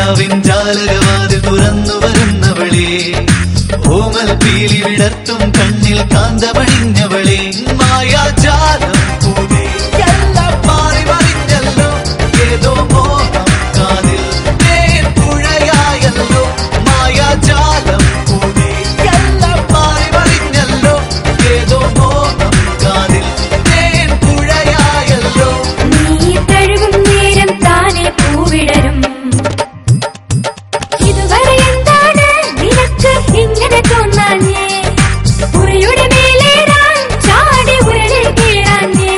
കിനാവിൻ ജാലകവാതിൽ തുറന്നു വരുന്നവളെ, ഓമൽ പീലി വിടർത്തും കണ്ണിൽ കാന്തമണിഞ്ഞവളെ, മായാജാലം പൂവേ എല്ലാം മാറി മറിഞ്ഞല്ലോ, ഏതോ മോഹം കാതിൽ തേൻ പുഴയായല്ലോ, മായാജാലം പൂവേ എല്ലാം മാറി മറിഞ്ഞല്ലോ, ഏതോ മോഹം കാതിൽ തേൻ പുഴയായല്ലോ. നീ തഴുകും നേരം താനെ പൂവിടരും. ഇതുവരെ എന്താണ് നിനക്ക് ഇങ്ങനെ തോന്നാഞ്ഞേ? ഉറയുടെ മേലേറാൻ ചാടി ഉരളിൽ കീഴാഞ്ഞേ?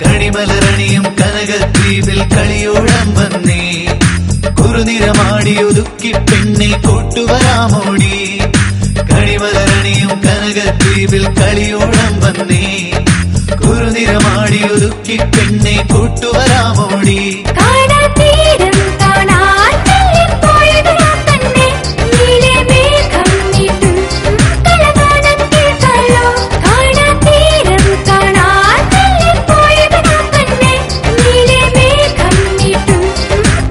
കണിമലരണിയും കനകദ്വീപിൽ കളിയോളം വന്നേ, കുറുനിറമാടി ഒതുക്കി പെണ്ണെ കൂട്ടുവരാമോടി. കണിമലരണിയും കനകദ്വീപിൽ കളിയോളം വന്നേ, കുറുനിറമാടി ഒതുക്കി പെണ്ണെ കൂട്ടുവരാമോടി. കാണാതീരം കാണാൻ പോയതുരാ തന്നെ, നീലെ മേഘം നീട്ടും കളകാനം കേൾക്കാലോ. കാണാതീരം കാണാൻ പോയതുരാ തന്നെ, നീലെ മേഘം നീട്ടും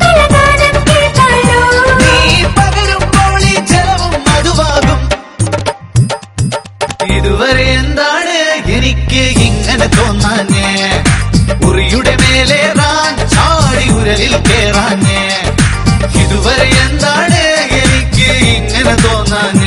കളകാനം കേൾക്കാലോ. നീ പകരുമ്പോൾ ഈ ജലവും മധുവാകും. ഇതുവരെ എന്താണ് എനിക്ക് ഇങ്ങനെ തോന്നാഞ്ഞേ? ഉറിയുടെ മേലേറാൻ ചാടി ഉരലിൽ കേറാഞ്ഞേ. ഇതുവരെ എന്താണ് എനിക്ക് ഇങ്ങനെ തോന്നാഞ്ഞേ?